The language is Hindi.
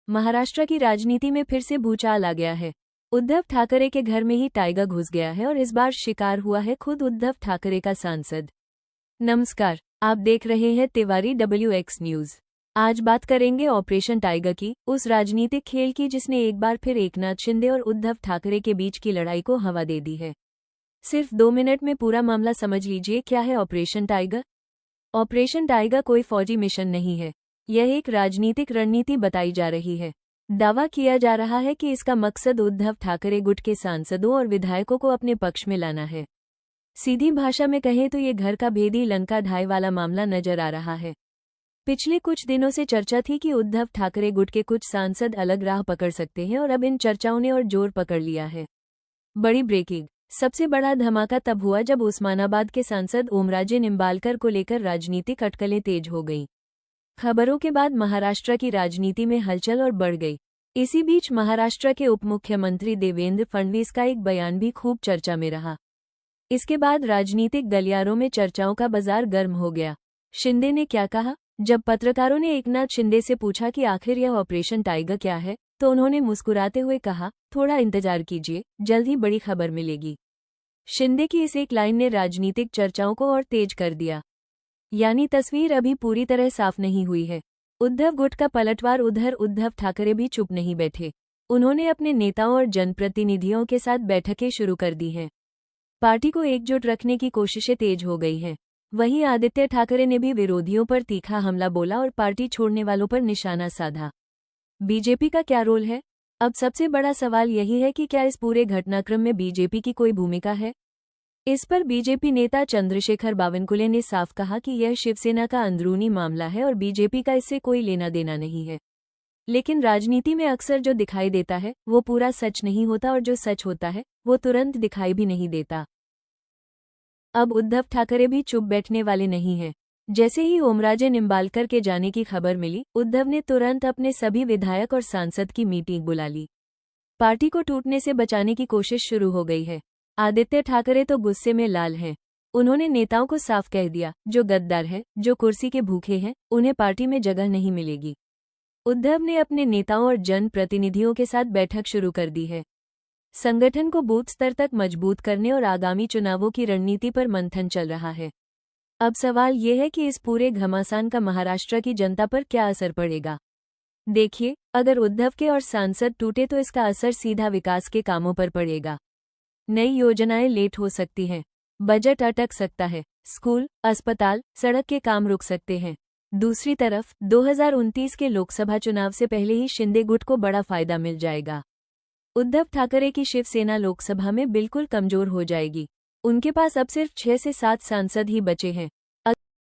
महाराष्ट्र की राजनीति में फिर से भूचाल आ गया है। उद्धव ठाकरे के घर में ही टाइगर घुस गया है और इस बार शिकार हुआ है खुद उद्धव ठाकरे का सांसद। नमस्कार, आप देख रहे हैं तिवारी WX न्यूज। आज बात करेंगे ऑपरेशन टाइगर की, उस राजनीतिक खेल की जिसने एक बार फिर एकनाथ शिंदे और उद्धव ठाकरे के बीच की लड़ाई को हवा दे दी है। सिर्फ 2 मिनट में पूरा मामला समझ लीजिए। क्या है ऑपरेशन टाइगर? ऑपरेशन टाइगर कोई फौजी मिशन नहीं है, यह एक राजनीतिक रणनीति बताई जा रही है। दावा किया जा रहा है कि इसका मकसद उद्धव ठाकरे गुट के सांसदों और विधायकों को अपने पक्ष में लाना है। सीधी भाषा में कहें तो ये घर का भेदी लंका ढाई वाला मामला नजर आ रहा है। पिछले कुछ दिनों से चर्चा थी कि उद्धव ठाकरे गुट के कुछ सांसद अलग राह पकड़ सकते हैं और अब इन चर्चाओं ने और जोर पकड़ लिया है। बड़ी ब्रेकिंग। सबसे बड़ा धमाका तब हुआ जब उस्मानाबाद के सांसद ओमराजे निंबालकर को लेकर राजनीतिक अटकलें तेज हो गईं। खबरों के बाद महाराष्ट्र की राजनीति में हलचल और बढ़ गई। इसी बीच महाराष्ट्र के उप मुख्यमंत्री देवेंद्र फडणवीस का एक बयान भी खूब चर्चा में रहा। इसके बाद राजनीतिक गलियारों में चर्चाओं का बाजार गर्म हो गया। शिंदे ने क्या कहा? जब पत्रकारों ने एकनाथ शिंदे से पूछा कि आखिर यह ऑपरेशन टाइगर क्या है, तो उन्होंने मुस्कुराते हुए कहा, थोड़ा इंतजार कीजिए, जल्द ही बड़ी खबर मिलेगी। शिंदे की इस एक लाइन ने राजनीतिक चर्चाओं को और तेज कर दिया। यानी तस्वीर अभी पूरी तरह साफ नहीं हुई है। उद्धव गुट का पलटवार उधर उद्धव ठाकरे भी चुप नहीं बैठे। उन्होंने अपने नेताओं और जनप्रतिनिधियों के साथ बैठकें शुरू कर दी हैं। पार्टी को एकजुट रखने की कोशिशें तेज हो गई हैं। वहीं आदित्य ठाकरे ने भी विरोधियों पर तीखा हमला बोला और पार्टी छोड़ने वालों पर निशाना साधा। बीजेपी का क्या रोल है? अब सबसे बड़ा सवाल यही है कि क्या इस पूरे घटनाक्रम में बीजेपी की कोई भूमिका है? इस पर बीजेपी नेता चंद्रशेखर बावनकुले ने साफ कहा कि यह शिवसेना का अंदरूनी मामला है और बीजेपी का इससे कोई लेना देना नहीं है। लेकिन राजनीति में अक्सर जो दिखाई देता है वो पूरा सच नहीं होता और जो सच होता है वो तुरंत दिखाई भी नहीं देता। अब उद्धव ठाकरे भी चुप बैठने वाले नहीं हैं। जैसे ही ओमराजे निंबालकर के जाने की खबर मिली, उद्धव ने तुरंत अपने सभी विधायक और सांसद की मीटिंग बुला ली। पार्टी को टूटने से बचाने की कोशिश शुरू हो गई है। आदित्य ठाकरे तो गुस्से में लाल हैं। उन्होंने नेताओं को साफ कह दिया, जो गद्दार है, जो कुर्सी के भूखे हैं, उन्हें पार्टी में जगह नहीं मिलेगी। उद्धव ने अपने नेताओं और जनप्रतिनिधियों के साथ बैठक शुरू कर दी है। संगठन को बूथ स्तर तक मजबूत करने और आगामी चुनावों की रणनीति पर मंथन चल रहा है। अब सवाल ये है कि इस पूरे घमासान का महाराष्ट्र की जनता पर क्या असर पड़ेगा। देखिए, अगर उद्धव के और सांसद टूटे तो इसका असर सीधा विकास के कामों पर पड़ेगा। नई योजनाएं लेट हो सकती हैं, बजट अटक सकता है, स्कूल, अस्पताल, सड़क के काम रुक सकते हैं। दूसरी तरफ 2029 के लोकसभा चुनाव से पहले ही शिंदे गुट को बड़ा फायदा मिल जाएगा। उद्धव ठाकरे की शिवसेना लोकसभा में बिल्कुल कमजोर हो जाएगी। उनके पास अब सिर्फ 6 से 7 सांसद ही बचे हैं।